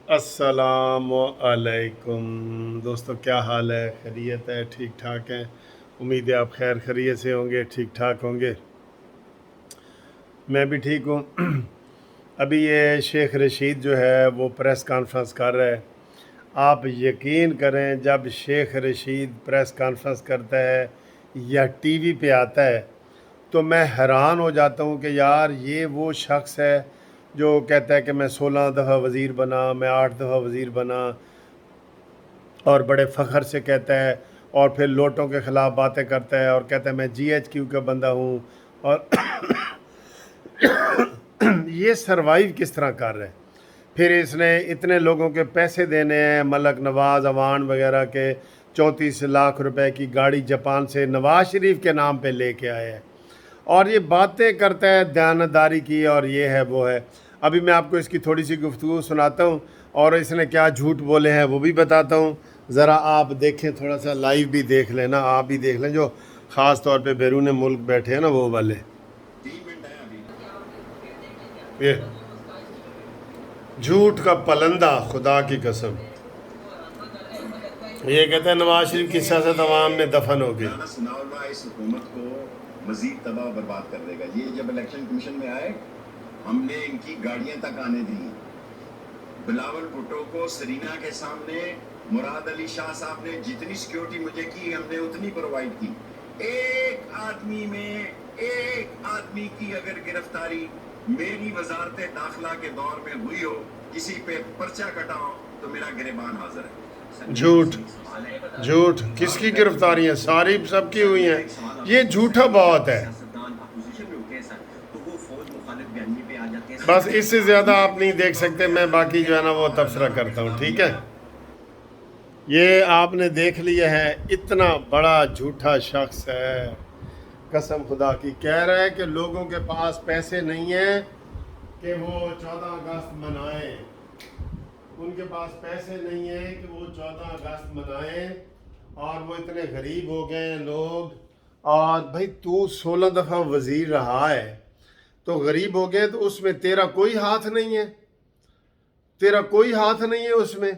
السلام علیکم دوستو، کیا حال ہے؟ خیریت ہے؟ ٹھیک ٹھاک ہیں؟ امید ہے آپ خیر خیریت سے ہوں گے، ٹھیک ٹھاک ہوں گے۔ میں بھی ٹھیک ہوں۔ ابھی یہ شیخ رشید جو ہے وہ پریس کانفرنس کر رہا ہے۔ آپ یقین کریں، جب شیخ رشید پریس کانفرنس کرتا ہے یا ٹی وی پہ آتا ہے تو میں حیران ہو جاتا ہوں کہ یار یہ وہ شخص ہے جو کہتا ہے کہ میں 16 دفعہ وزیر بنا، میں 8 دفعہ وزیر بنا، اور بڑے فخر سے کہتا ہے، اور پھر لوٹوں کے خلاف باتیں کرتا ہے اور کہتا ہے میں جی ایچ کیو کا بندہ ہوں۔ اور یہ سروائیو کس طرح کر رہے ہیں؟ پھر اس نے اتنے لوگوں کے پیسے دینے ہیں، ملک نواز اوان وغیرہ کے 34 لاکھ روپے کی گاڑی جاپان سے نواز شریف کے نام پہ لے کے آئے ہیں، اور یہ باتیں کرتا ہے دیانتداری کی، اور یہ ہے وہ ہے۔ ابھی میں آپ کو اس کی تھوڑی سی گفتگو سناتا ہوں، اور اس نے کیا جھوٹ بولے ہیں وہ بھی بتاتا ہوں۔ ذرا آپ دیکھیں، تھوڑا سا لائیو بھی دیکھ لیں نا، آپ بھی دیکھ لیں، جو خاص طور پہ بیرون ملک بیٹھے ہیں نا وہ والے۔ یہ جھوٹ کا پلندہ، خدا کی قسم، یہ کہتے ہیں نواز شریف کی سیاست عوام میں دفن ہو گئی۔ اس حکومت کو مزید تباہ و برباد کر دے گا۔ یہ جب الیکشن کمیشن میں آئے، ہم نے ان کی گاڑیاں تک آنے دی۔ بلاول بھٹو کو سرینا کے سامنے مراد علی شاہ صاحب نے جتنی سیکیورٹی مجھے کی، ہم نے اتنی پرووائڈ کی۔ ایک آدمی کی اگر گرفتاری میری وزارت داخلہ کے دور میں ہوئی ہو، کسی پہ پرچہ کٹا ہو، تو میرا گریبان حاضر ہے۔ جھوٹ، جھوٹ، کس کی گرفتاریاں؟ ساری سب کی ہوئی ہیں۔ یہ جھوٹا بہت ہے، بس اس سے زیادہ آپ نہیں دیکھ سکتے۔ میں باقی جو ہے نا وہ تبصرہ کرتا ہوں، ٹھیک ہے؟ یہ آپ نے دیکھ لیا ہے، اتنا بڑا جھوٹا شخص ہے، قسم خدا کی کہہ رہا ہے کہ لوگوں کے پاس پیسے نہیں ہیں کہ وہ 14 اگست منائیں، ان کے پاس پیسے نہیں ہیں کہ وہ 14 اگست منائیں، اور وہ اتنے غریب ہو گئے ہیں لوگ۔ اور بھائی تو 16 دفعہ وزیر رہا ہے تو غریب ہو گئے، تو اس میں تیرا کوئی ہاتھ نہیں ہے، تیرا کوئی ہاتھ نہیں ہے اس میں۔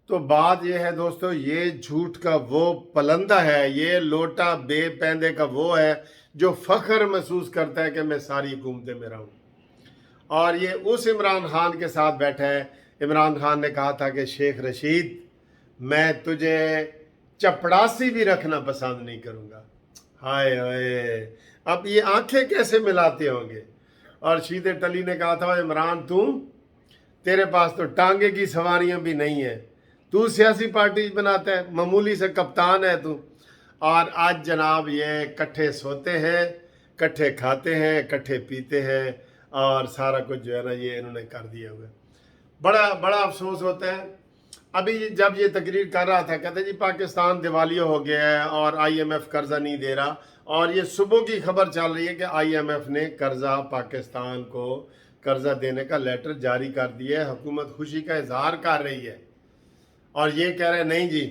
تو بات یہ ہے دوستو، یہ جھوٹ کا وہ پلندہ ہے، یہ لوٹا بے پیندے کا وہ ہے جو فخر محسوس کرتا ہے کہ میں ساری حکومتیں میرا ہوں۔ اور یہ اس عمران خان کے ساتھ بیٹھا ہے۔ عمران خان نے کہا تھا کہ شیخ رشید، میں تجھے چپڑاسی بھی رکھنا پسند نہیں کروں گا۔ ہائے ہائے، اب یہ آنکھیں کیسے ملاتے ہوں گے؟ اور شید ٹلی نے کہا تھا عمران، تیرے پاس تو ٹانگے کی سواریاں بھی نہیں ہیں، تو سیاسی پارٹی بناتا ہے، معمولی سے کپتان ہے تو۔ اور آج جناب یہ کٹھے سوتے ہیں، کٹھے کھاتے ہیں، کٹھے پیتے ہیں، اور سارا کچھ جو ہے نا یہ انہوں نے کر دیا ہوا ہے۔ بڑا بڑا افسوس ہوتا ہے۔ ابھی جب یہ تقریر کر رہا تھا، کہتے جی پاکستان دیوالیہ ہو گیا ہے اور آئی ایم ایف قرضہ نہیں دے رہا، اور یہ صبح کی خبر چل رہی ہے کہ آئی ایم ایف نے قرضہ، پاکستان کو قرضہ دینے کا لیٹر جاری کر دیا ہے، حکومت خوشی کا اظہار کر رہی ہے، اور یہ کہہ رہے ہیں نہیں جی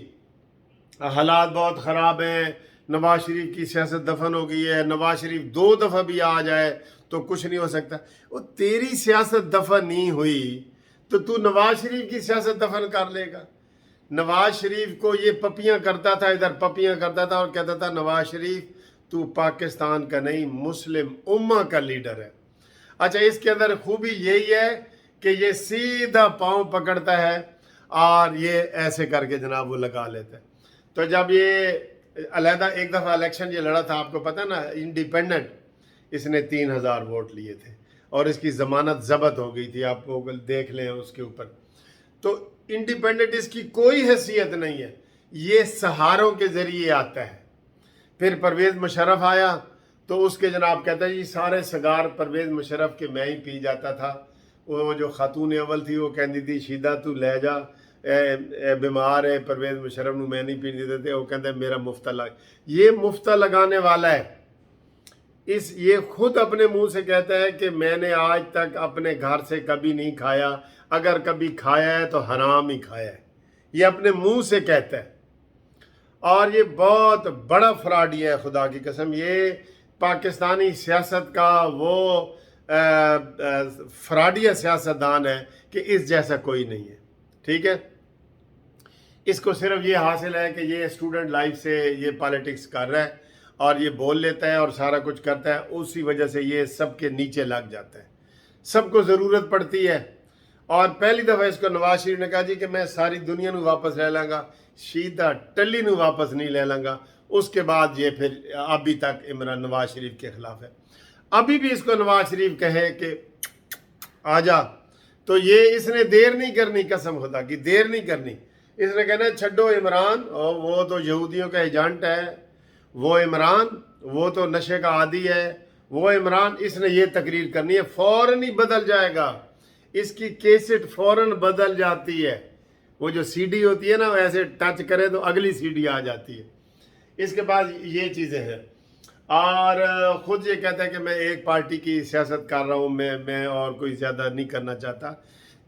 حالات بہت خراب ہیں، نواز شریف کی سیاست دفن ہو گئی ہے، نواز شریف 2 دفعہ بھی آ جائے تو کچھ نہیں ہو سکتا۔ وہ تیری سیاست دفن نہیں ہوئی تو نواز شریف کی سیاست دفن کر لے گا؟ نواز شریف کو یہ پپیاں کرتا تھا، ادھر پپیاں کرتا تھا، اور کہتا تھا نواز شریف تو پاکستان کا نہیں، مسلم امہ کا لیڈر ہے۔ اچھا، اس کے اندر خوبی یہی ہے کہ یہ سیدھا پاؤں پکڑتا ہے اور یہ ایسے کر کے جناب وہ لگا لیتا ہے۔ تو جب یہ علیحدہ ایک دفعہ الیکشن یہ لڑا تھا، آپ کو پتہ نا، انڈیپینڈنٹ، اس نے 3000 ووٹ لیے تھے اور اس کی ضمانت ضبط ہو گئی تھی، آپ کو دیکھ لیں اس کے اوپر۔ تو انڈیپینڈنٹ اس کی کوئی حیثیت نہیں ہے، یہ سہاروں کے ذریعے آتا ہے۔ پھر پرویز مشرف آیا تو اس کے جناب کہتا ہے جی سارے سگار پرویز مشرف کے میں ہی پی جاتا تھا۔ وہ جو خاتون اول تھی وہ کہندی تھی شیدہ تو لے جا، اے بیمار ہے، پرویز مشرف نو میں نہیں پین دیتے تھے، وہ کہتا ہے میرا مفتہ لگ۔ یہ مفتہ لگانے والا ہے، یہ خود اپنے منہ سے کہتا ہے کہ میں نے آج تک اپنے گھر سے کبھی نہیں کھایا، اگر کبھی کھایا ہے تو حرام ہی کھایا ہے، یہ اپنے منہ سے کہتا ہے۔ اور یہ بہت بڑا فراڈی ہے، خدا کی قسم، یہ پاکستانی سیاست کا وہ فراڈی سیاست دان ہے کہ اس جیسا کوئی نہیں ہے۔ ٹھیک ہے. اس کو صرف یہ حاصل ہے کہ یہ اسٹوڈنٹ لائف سے یہ پالیٹکس کر رہا ہے اور یہ بول لیتا ہے اور سارا کچھ کرتا ہے, اسی وجہ سے یہ سب کے نیچے لگ جاتا ہے. سب کو ضرورت پڑتی ہے. اور پہلی دفعہ اس کو نواز شریف نے کہا جی کہ میں ساری دنیا نو واپس لے لوں گا, سیدھا ٹلی نو واپس نہیں لے لوں گا. اس کے بعد یہ پھر ابھی تک عمران نواز شریف کے خلاف ہے. ابھی بھی اس کو نواز شریف کہے کہ آ جا, تو یہ اس نے دیر نہیں کرنی, قسم خدا کی دیر نہیں کرنی. اس نے کہنا چھڈو عمران, اور وہ تو یہودیوں کا ایجنٹ ہے, وہ عمران وہ تو نشے کا عادی ہے, وہ عمران, اس نے یہ تقریر کرنی ہے, فوراً ہی بدل جائے گا. اس کی کیسٹ فوراً بدل جاتی ہے. وہ جو سی ڈی ہوتی ہے نا, وہ ایسے ٹچ کرے تو اگلی سی ڈی آ جاتی ہے. اس کے بعد یہ چیزیں ہیں. اور خود یہ کہتا ہے کہ میں ایک پارٹی کی سیاست کر رہا ہوں, میں اور کوئی زیادہ نہیں کرنا چاہتا.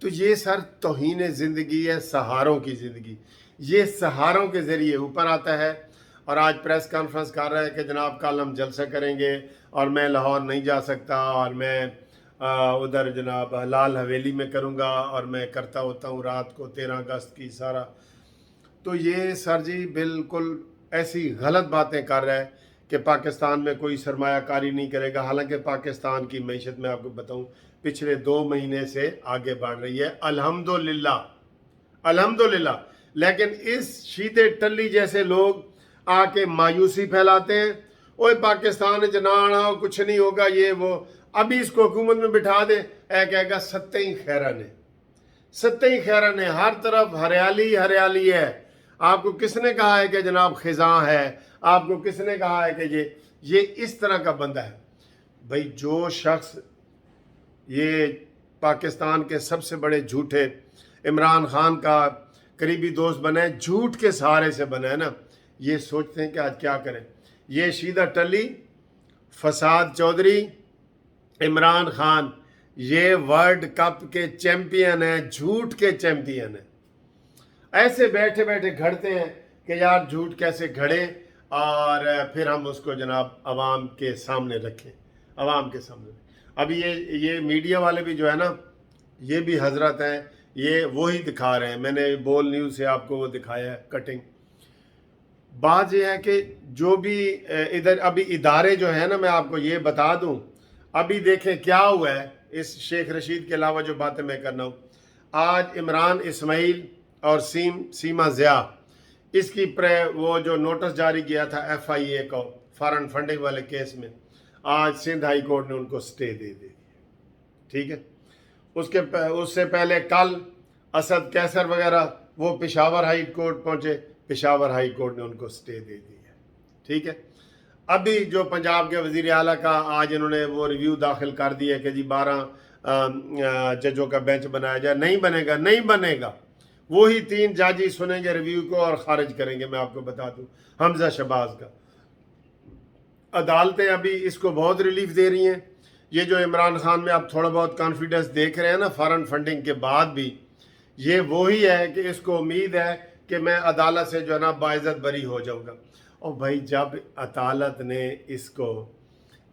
تو یہ سر توہین زندگی ہے, سہاروں کی زندگی. یہ سہاروں کے ذریعے اوپر آتا ہے. اور آج پریس کانفرنس کر رہا ہے کہ جناب کل ہم جلسہ کریں گے اور میں لاہور نہیں جا سکتا, اور میں ادھر جناب لال حویلی میں کروں گا, اور میں کرتا ہوتا ہوں رات کو 13 اگست کی سارا. تو یہ سر جی بالکل ایسی غلط باتیں کر رہا ہے کہ پاکستان میں کوئی سرمایہ کاری نہیں کرے گا. حالانکہ پاکستان کی معیشت میں آپ کو بتاؤں پچھلے 2 مہینے سے آگے بڑھ رہی ہے, الحمدللہ الحمدللہ. لیکن اس شیدے ٹلی جیسے لوگ آ کے مایوسی پھیلاتے ہیں, اوے پاکستان جنانا کچھ نہیں ہوگا, یہ وہ. ابھی اس کو حکومت میں بٹھا دے, کہے گا ستیں خیرن ہے, ستیں خیرن ہے, ہر طرف ہریالی ہریالی ہے. آپ کو کس نے کہا ہے کہ جناب خزاں ہے؟ آپ کو کس نے کہا ہے کہ یہ اس طرح کا بندہ ہے؟ بھائی جو شخص یہ پاکستان کے سب سے بڑے جھوٹے عمران خان کا قریبی دوست بنا ہے, جھوٹ کے سہارے سے بنا ہے نا, یہ سوچتے ہیں کہ آج کیا کریں. یہ شیدہ ٹلی, فساد چودھری, عمران خان, یہ ورلڈ کپ کے چیمپئن ہیں, جھوٹ کے چیمپئن ہیں. ایسے بیٹھے بیٹھے گھڑتے ہیں کہ یار جھوٹ کیسے گھڑے, اور پھر ہم اس کو جناب عوام کے سامنے رکھیں, عوام کے سامنے. ابھی یہ میڈیا والے بھی جو ہے نا, یہ بھی حضرت ہیں, یہ وہی دکھا رہے ہیں. میں نے بول نیوز سے آپ کو وہ دکھایا ہے کٹنگ. بات یہ ہے کہ جو بھی ادھر ابھی ادارے جو ہیں نا, میں آپ کو یہ بتا دوں, ابھی دیکھیں کیا ہوا ہے. اس شیخ رشید کے علاوہ جو باتیں میں کرنا ہوں, آج عمران اسماعیل اور سیما ضیاء, اس کی وہ جو نوٹس جاری کیا تھا FIA کو فارن فنڈنگ والے کیس میں, آج سندھ ہائی کورٹ نے ان کو سٹے دے دی. ٹھیک ہے, اس سے پہلے کل اسد کیسر وغیرہ وہ پشاور ہائی کورٹ پہنچے, پشاور ہائی کورٹ نے ان کو سٹے دے دی ہے. ٹھیک ہے, ابھی جو پنجاب کے وزیر اعلیٰ کا آج انہوں نے وہ ریویو داخل کر دیا کہ جی 12 ججوں کا بینچ بنایا جائے. نہیں بنے گا, نہیں بنے گا. وہی 3 جج ہی سنیں گے ریویو کو اور خارج کریں گے. میں آپ کو بتا دوں حمزہ شہباز کا. عدالتیں ابھی اس کو بہت ریلیف دے رہی ہیں. یہ جو عمران خان میں آپ تھوڑا بہت کانفیڈنس دیکھ رہے ہیں نا فارن فنڈنگ کے بعد بھی, یہ وہی ہے کہ اس کو امید ہے کہ میں عدالت سے جو ہے نا باعزت بری ہو جاؤں گا. اور بھائی جب عدالت نے اس کو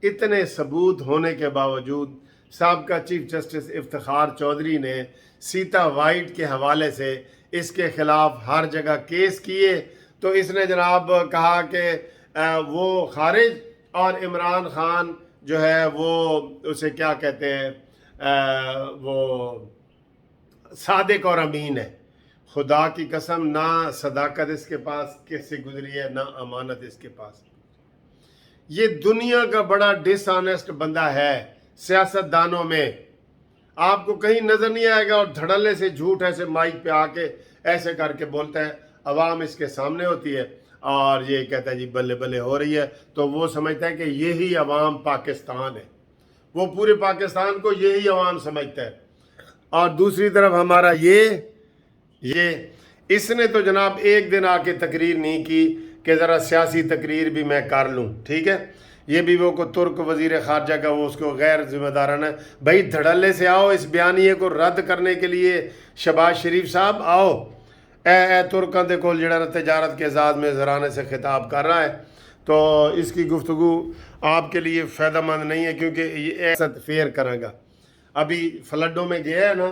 اتنے ثبوت ہونے کے باوجود, سابقہ چیف جسٹس افتخار چودھری نے سیتا وائٹ کے حوالے سے اس کے خلاف ہر جگہ کیس کیے, تو اس نے جناب کہا کہ وہ خارج, اور عمران خان جو ہے وہ اسے کیا کہتے ہیں, وہ صادق اور امین ہے. خدا کی قسم نہ صداقت اس کے پاس کس سے گزری ہے, نہ امانت اس کے پاس. یہ دنیا کا بڑا ڈس آنیسٹ بندہ ہے سیاست دانوں میں. آپ کو کہیں نظر نہیں آئے گا, اور دھڑلے سے جھوٹ ایسے مائک پہ آ کے ایسے کر کے بولتا ہے. عوام اس کے سامنے ہوتی ہے اور یہ کہتا ہے جی بلے بلے ہو رہی ہے, تو وہ سمجھتا ہے کہ یہی عوام پاکستان ہے. وہ پورے پاکستان کو یہی عوام سمجھتا ہے. اور دوسری طرف ہمارا یہ اس نے تو جناب ایک دن آ کے تقریر نہیں کی کہ ذرا سیاسی تقریر بھی میں کر لوں. ٹھیک ہے, یہ بھی وہ کو ترک وزیر خارجہ کا وہ اس کو غیر ذمہ دارانہ, بھائی دھڑلے سے آؤ اس بیانیے کو رد کرنے کے لیے. شہباز شریف صاحب آؤ, اے ترکاں دے کول جڑا تجارت کے اعزاز میں زرانے سے خطاب کر رہا ہے, تو اس کی گفتگو آپ کے لیے فائدہ مند نہیں ہے, کیونکہ یہ ایسا فیئر کرے گا. ابھی فلڈوں میں گیا ہے نا,